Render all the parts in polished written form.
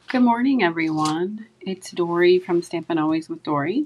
Good morning, everyone. It's Dory from Stampin' Always with Dory,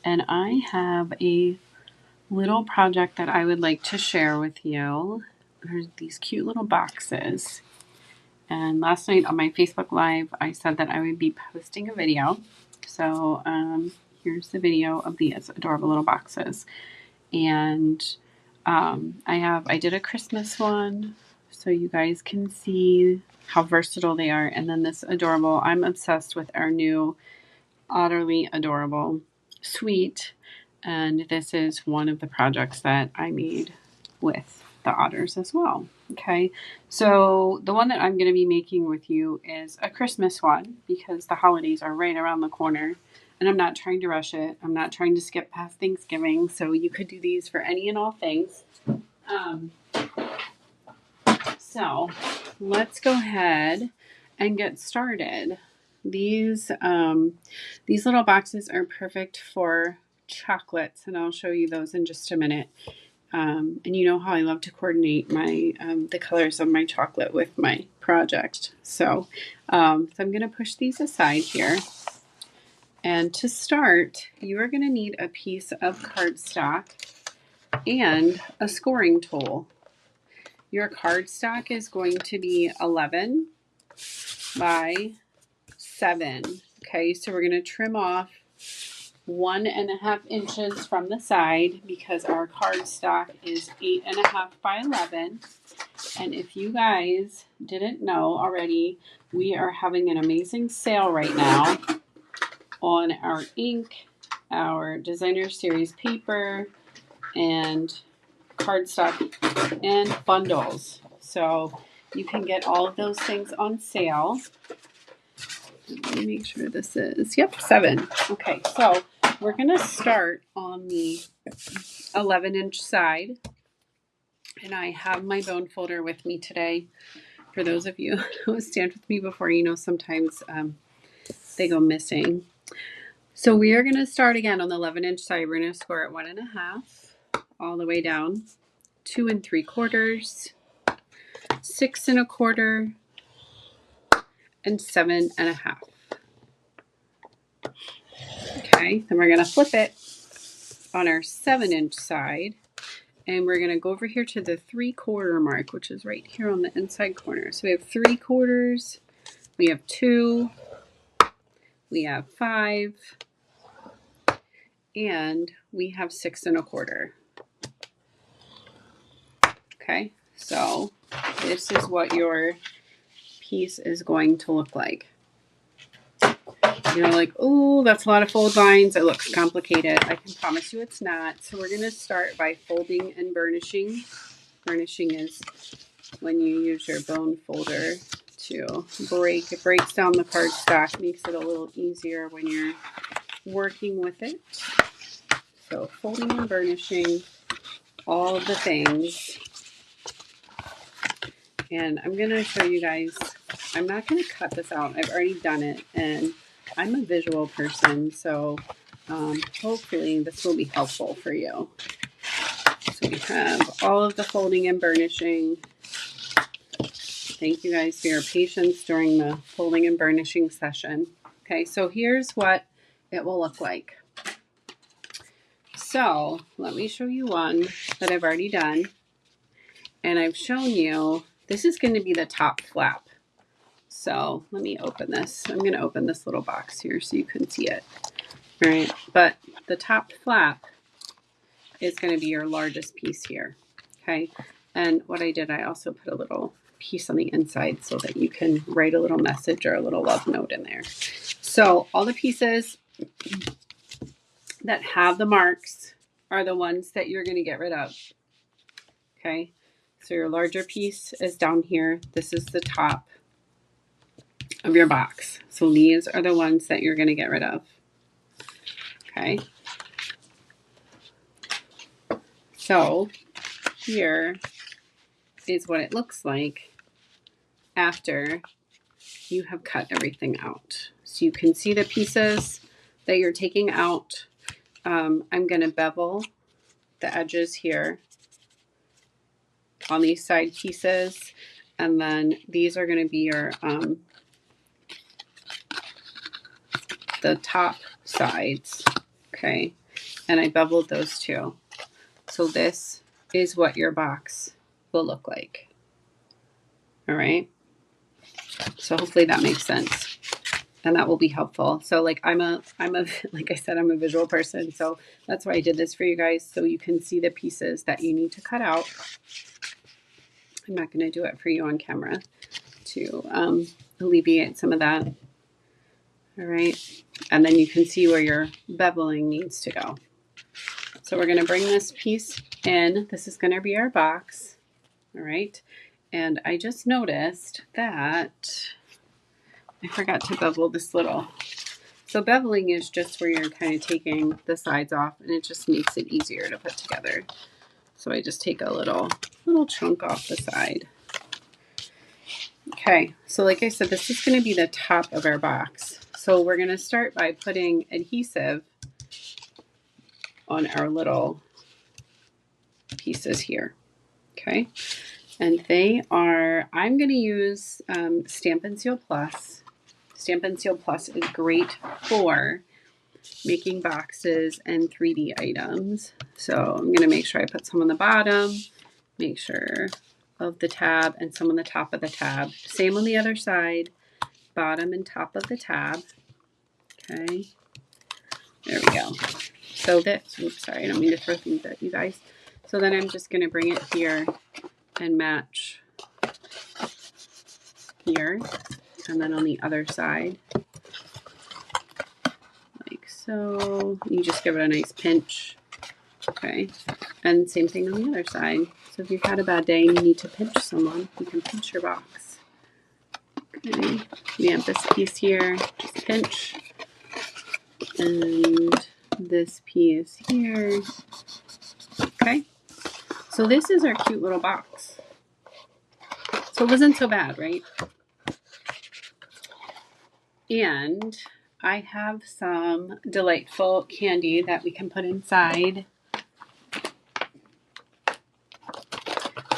and I have a little project that I would like to share with you. There's these cute little boxes, and last night on my Facebook Live, I said that I would be posting a video. So here's the video of these adorable little boxes, and I did a Christmas one, so you guys can see how versatile they are. And then this adorable, I'm obsessed with our new Otterly Adorable Suite. And this is one of the projects that I made with the otters as well. Okay, so the one that I'm going to be making with you is a Christmas one because the holidays are right around the corner. And I'm not trying to rush it. I'm not trying to skip past Thanksgiving. So you could do these for any and all things. So let's go ahead and get started. These little boxes are perfect for chocolates, and I'll show you those in just a minute. And you know how I love to coordinate my the colors of my chocolate with my project. So I'm going to push these aside here. And to start, you are going to need a piece of cardstock and a scoring tool. Your cardstock is going to be 11 by 7. Okay, so we're going to trim off 1.5 inches from the side because our cardstock is 8.5 by 11. And if you guys didn't know already, we are having an amazing sale right now on our ink, our designer series paper, and cardstock and bundles. So you can get all of those things on sale. Let me make sure this is, 7. Okay, so we're going to start on the 11-inch side. And I have my bone folder with me today. For those of you who stand with me before, you know sometimes they go missing. So we are going to start again on the 11-inch side. We're going to score at 1.5 all the way down, 2 3/4, 6 1/4, and 7.5. Okay, then we're going to flip it on our 7-inch side, and we're going to go over here to the 3/4 mark, which is right here on the inside corner. So we have 3/4, we have 2, we have 5, and we have 6 1/4. Okay, so this is what your piece is going to look like. You're like, oh, that's a lot of fold lines. It looks complicated. I can promise you it's not. So we're going to start by folding and burnishing. Burnishing is when you use your bone folder to break. It breaks down the cardstock, makes it a little easier when you're working with it. So folding and burnishing, all of the things. And I'm going to show you guys, I'm not going to cut this out. I've already done it, and I'm a visual person, so hopefully this will be helpful for you. So we have all of the folding and burnishing. Thank you guys for your patience during the folding and burnishing session. Okay, so here's what it will look like. So let me show you one that I've already done. And I've shown you, this is going to be the top flap. So let me open this. I'm going to open this little box here so you can see it. All right, but the top flap is going to be your largest piece here. Okay, and what I did, I also put a little piece on the inside so that you can write a little message or a little love note in there. So all the pieces that have the marks are the ones that you're going to get rid of. Okay, so your larger piece is down here. This is the top of your box. So these are the ones that you're going to get rid of. Okay. So here is what it looks like after you have cut everything out. So you can see the pieces that you're taking out. I'm going to bevel the edges here on these side pieces, and then these are going to be your the top sides, okay? And I beveled those two. So this is what your box will look like. All right. So hopefully that makes sense and that will be helpful. So like like I said, I'm a visual person. So that's why I did this for you guys. So you can see the pieces that you need to cut out. I'm not going to do it for you on camera to alleviate some of that. All right. And then you can see where your beveling needs to go. So we're going to bring this piece in. This is going to be our box. All right. And I just noticed that I forgot to bevel this little. So beveling is just where you're kind of taking the sides off and it just makes it easier to put together. So I just take a little chunk off the side. Okay, so like I said, this is going to be the top of our box. So we're going to start by putting adhesive on our little pieces here. Okay, and they are, I'm going to use Stampin' Seal Plus. Stampin' Seal Plus is great for making boxes and 3D items. So I'm going to make sure I put some on the bottom, make sure of the tab and some on the top of the tab. Same on the other side, bottom and top of the tab. Okay, there we go. So that, oops, sorry, I don't mean to throw things at you guys. So then I'm just going to bring it here and match here, and then on the other side, like so. You just give it a nice pinch. Okay, and same thing on the other side. So if you've had a bad day and you need to pinch someone, you can pinch your box. Okay, we have this piece here, just pinch, and this piece here. Okay, so this is our cute little box. So it wasn't so bad, right? And I have some delightful candy that we can put inside.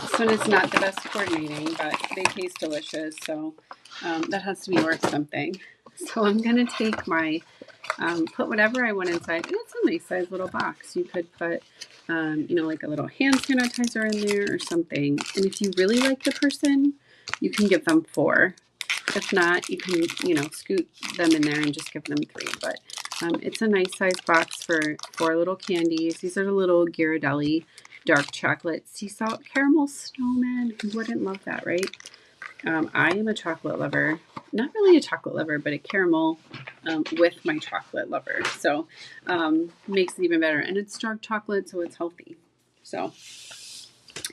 This one is not the best coordinating, but they taste delicious, so that has to be worth something. So I'm going to take my, put whatever I want inside, and it's a nice size little box. You could put, you know, like a little hand sanitizer in there or something. And if you really like the person, you can give them 4. If not, you can, you know, scoot them in there and just give them 3. But it's a nice size box for 4 little candies. These are the little Ghirardelli dark chocolate sea salt caramel snowmen. Who wouldn't love that, right? I am a chocolate lover. Not really a chocolate lover, but a caramel with my chocolate lover. So makes it even better. And it's dark chocolate, so it's healthy. So,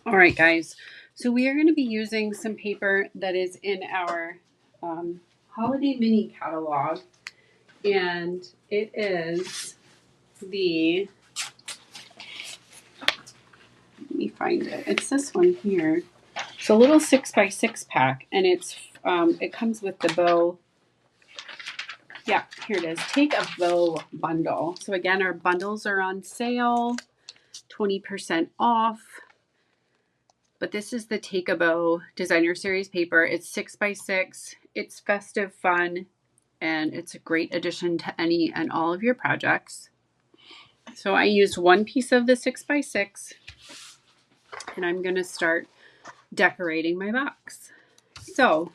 all right, guys. So we are going to be using some paper that is in our holiday mini catalog. And it is the, let me find it. It's this one here. It's a little 6x6 pack, and it's it comes with the bow. Yeah, here it is. Take a bow bundle. So again, our bundles are on sale, 20% off. But this is the Take a Bow Designer Series paper. It's 6x6. It's festive fun, and it's a great addition to any and all of your projects. So I used one piece of the 6x6, and I'm going to start decorating my box. So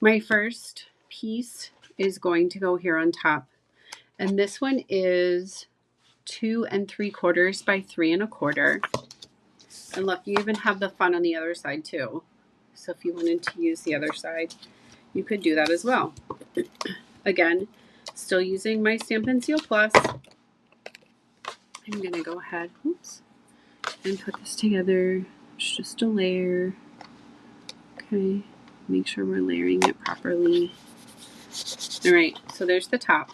my first piece is going to go here on top, and this one is 2 3/4 by 3 1/4. And look, you even have the fun on the other side too. So if you wanted to use the other side, you could do that as well. Again, still using my Stampin' Seal Plus. I'm gonna go ahead, oops, and put this together. It's just a layer. Okay, make sure we're layering it properly. All right, so there's the top.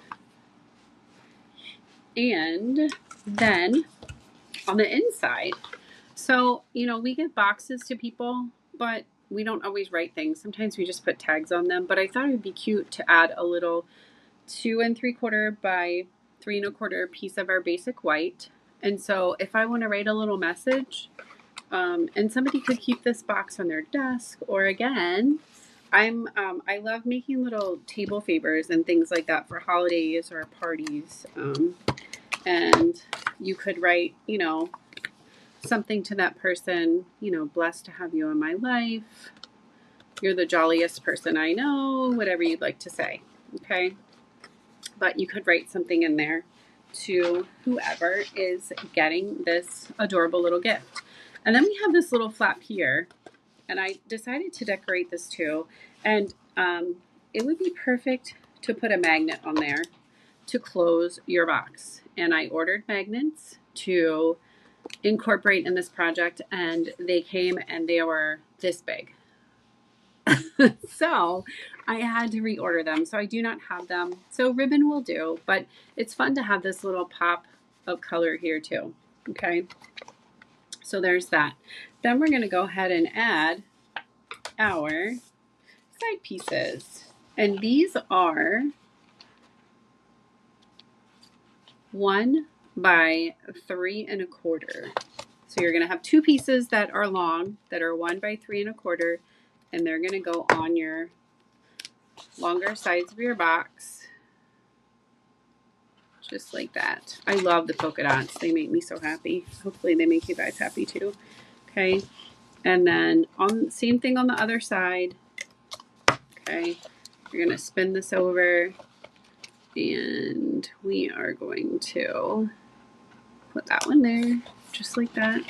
And then on the inside, so, you know, we give boxes to people, but we don't always write things. Sometimes we just put tags on them, but I thought it would be cute to add a little 2 3/4 by 3 1/4 piece of our basic white. And so if I want to write a little message, and somebody could keep this box on their desk, or again, I love making little table favors and things like that for holidays or parties. And you could write, you know, something to that person, you know, blessed to have you in my life. You're the jolliest person I know, whatever you'd like to say. Okay. But you could write something in there to whoever is getting this adorable little gift. And then we have this little flap here, and I decided to decorate this too. And it would be perfect to put a magnet on there to close your box. And I ordered magnets to incorporate in this project, and they came and they were this big. So I had to reorder them. So I do not have them. So ribbon will do, but it's fun to have this little pop of color here too. Okay. So there's that. Then we're going to go ahead and add our side pieces. And these are 1 by 3 1/4. So you're going to have 2 pieces that are long, that are 1 by 3 1/4, and they're going to go on your longer sides of your box, just like that. I love the polka dots. They make me so happy. Hopefully they make you guys happy too. Okay. And then same thing on the other side. Okay. You're going to spin this over, and we are going to put that one there, just like that.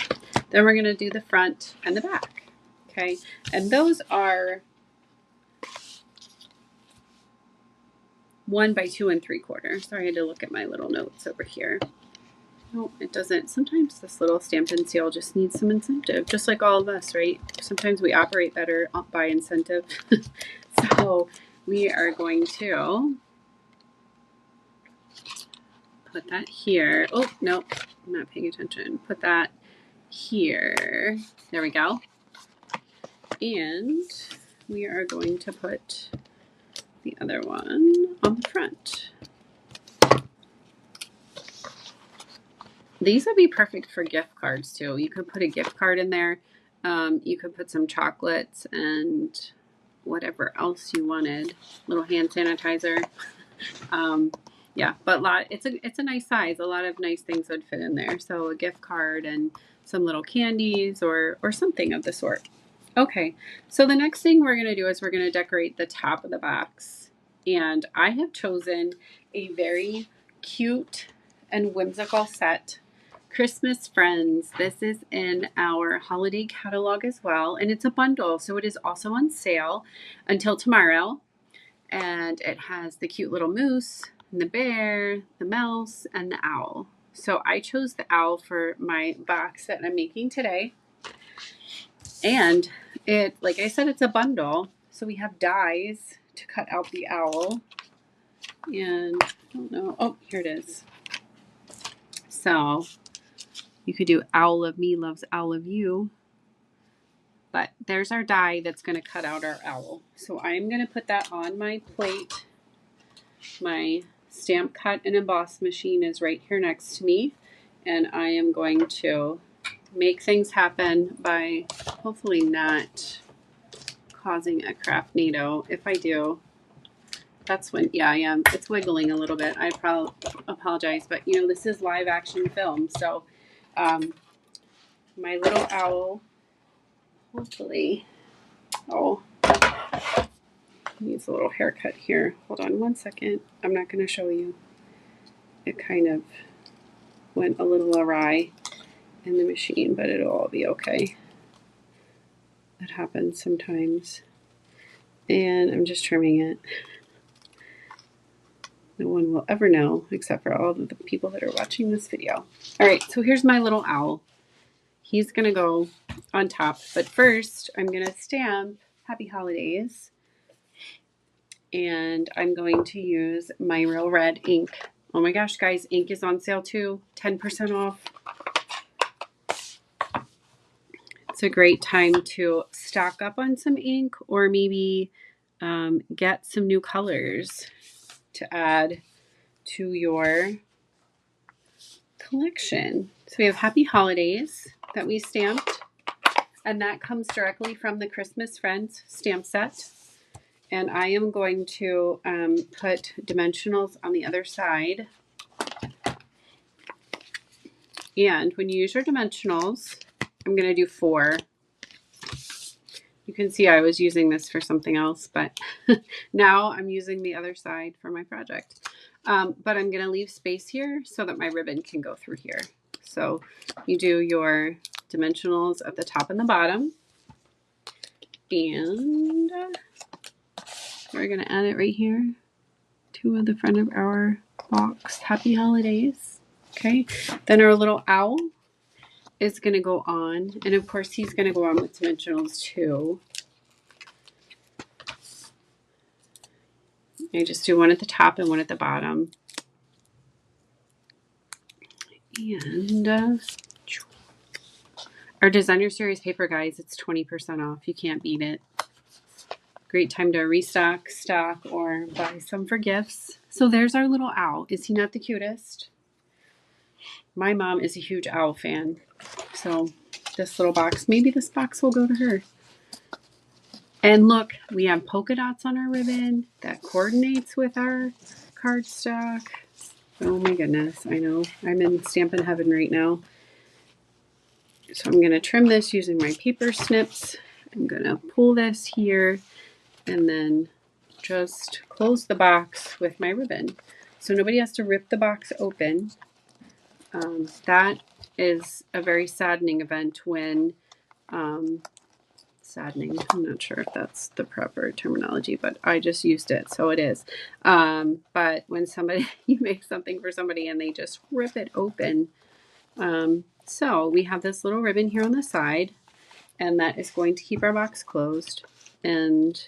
Then we're going to do the front and the back. Okay. And those are 1 by 2 3/4. Sorry, I had to look at my little notes over here. No, it doesn't. Sometimes this little Stampin' seal just needs some incentive, just like all of us, right? Sometimes we operate better by incentive. So we are going to put that here. Oh, no, I'm not paying attention. Put that here. There we go. And we are going to put the other one on the front. These would be perfect for gift cards too. You could put a gift card in there. You could put some chocolates and whatever else you wanted. Little hand sanitizer. Yeah, but it's a nice size. A lot of nice things would fit in there. So a gift card and some little candies or something of the sort. Okay, so the next thing we're going to do is we're going to decorate the top of the box. And I have chosen a very cute and whimsical set. Christmas Friends. This is in our holiday catalog as well. And it's a bundle, so it is also on sale until tomorrow. And it has the cute little moose, and the bear, the mouse, and the owl. So I chose the owl for my box that I'm making today. And it, like I said, it's a bundle. So we have dies to cut out the owl. And I don't know. Oh, here it is. So you could do Owl of Me Loves Owl of You. But there's our die that's going to cut out our owl. So I'm going to put that on my plate. My stamp cut and emboss machine is right here next to me. And I am going to make things happen by hopefully not causing a craftnado. If I do, that's when, yeah, I am. It's wiggling a little bit. I probably apologize, but you know, this is live action film. So my little owl, hopefully, oh, needs a little haircut here. Hold on 1 second. I'm not going to show you. It kind of went a little awry in the machine, but it'll all be okay. That happens sometimes. And I'm just trimming it. No one will ever know except for all of the people that are watching this video. All right, so here's my little owl. He's going to go on top. But first, I'm going to stamp Happy Holidays. And I'm going to use my Real Red ink. Oh my gosh, guys, ink is on sale too. 10% off. It's a great time to stock up on some ink or maybe get some new colors to add to your collection. So we have Happy Holidays that we stamped, and that comes directly from the Christmas Friends stamp set. And I am going to put dimensionals on the other side. And when you use your dimensionals, I'm going to do 4. You can see I was using this for something else, but now I'm using the other side for my project. But I'm going to leave space here so that my ribbon can go through here. So you do your dimensionals at the top and the bottom. And we're going to add it right here to the front of our box. Happy holidays. Okay. Then our little owl is going to go on. And of course, he's going to go on with dimensionals too. I just do one at the top and one at the bottom. And our Designer Series paper, guys, it's 20% off. You can't beat it. Great time to restock, stock, or buy some for gifts. So there's our little owl. Is he not the cutest? My mom is a huge owl fan. So this little box, maybe this box will go to her. And look, we have polka dots on our ribbon that coordinates with our cardstock. Oh my goodness, I know. I'm in Stampin' heaven right now. So I'm going to trim this using my paper snips. I'm going to pull this here and then just close the box with my ribbon. So nobody has to rip the box open. That is a very saddening event when, saddening, I'm not sure if that's the proper terminology, but I just used it, so it is. But when somebody, you make something for somebody and they just rip it open. So we have this little ribbon here on the side, and that is going to keep our box closed. And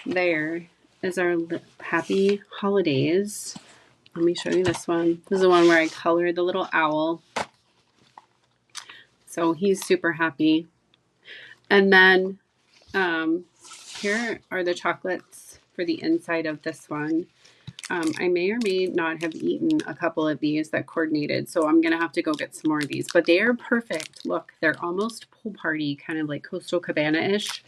there is our happy holidays. Let me show you this one. This is the one where I colored the little owl. So he's super happy. And then here are the chocolates for the inside of this one. I may or may not have eaten a couple of these that coordinated, so I'm going to have to go get some more of these. But they are perfect. Look, they're almost pool party, kind of like Coastal Cabana-ish,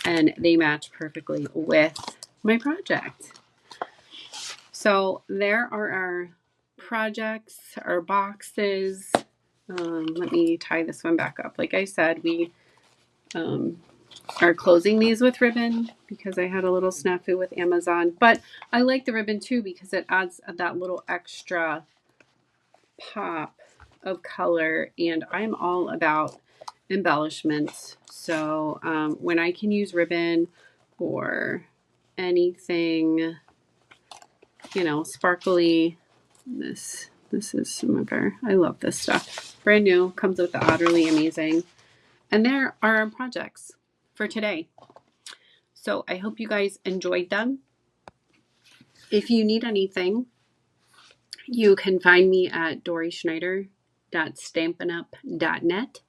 and they match perfectly with my project. So there are our projects, our boxes. Let me tie this one back up. Like I said, we are closing these with ribbon because I had a little snafu with Amazon. But I like the ribbon too because it adds that little extra pop of color. And I'm all about embellishments. So when I can use ribbon or anything, you know, sparkly, this is some of our, I love this stuff. Brand new, comes with the Otterly Amazing. And there are our projects for today. So I hope you guys enjoyed them. If you need anything, you can find me at doryschneider.stampinup.net,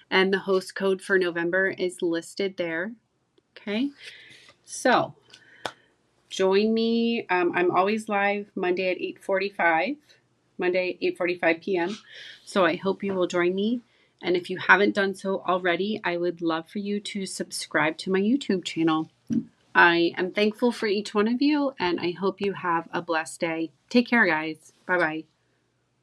and the host code for November is listed there. Okay, so join me. I'm always live Monday at 8:45 p.m. So I hope you will join me. And if you haven't done so already, I would love for you to subscribe to my YouTube channel. I am thankful for each one of you, and I hope you have a blessed day. Take care, guys. Bye-bye.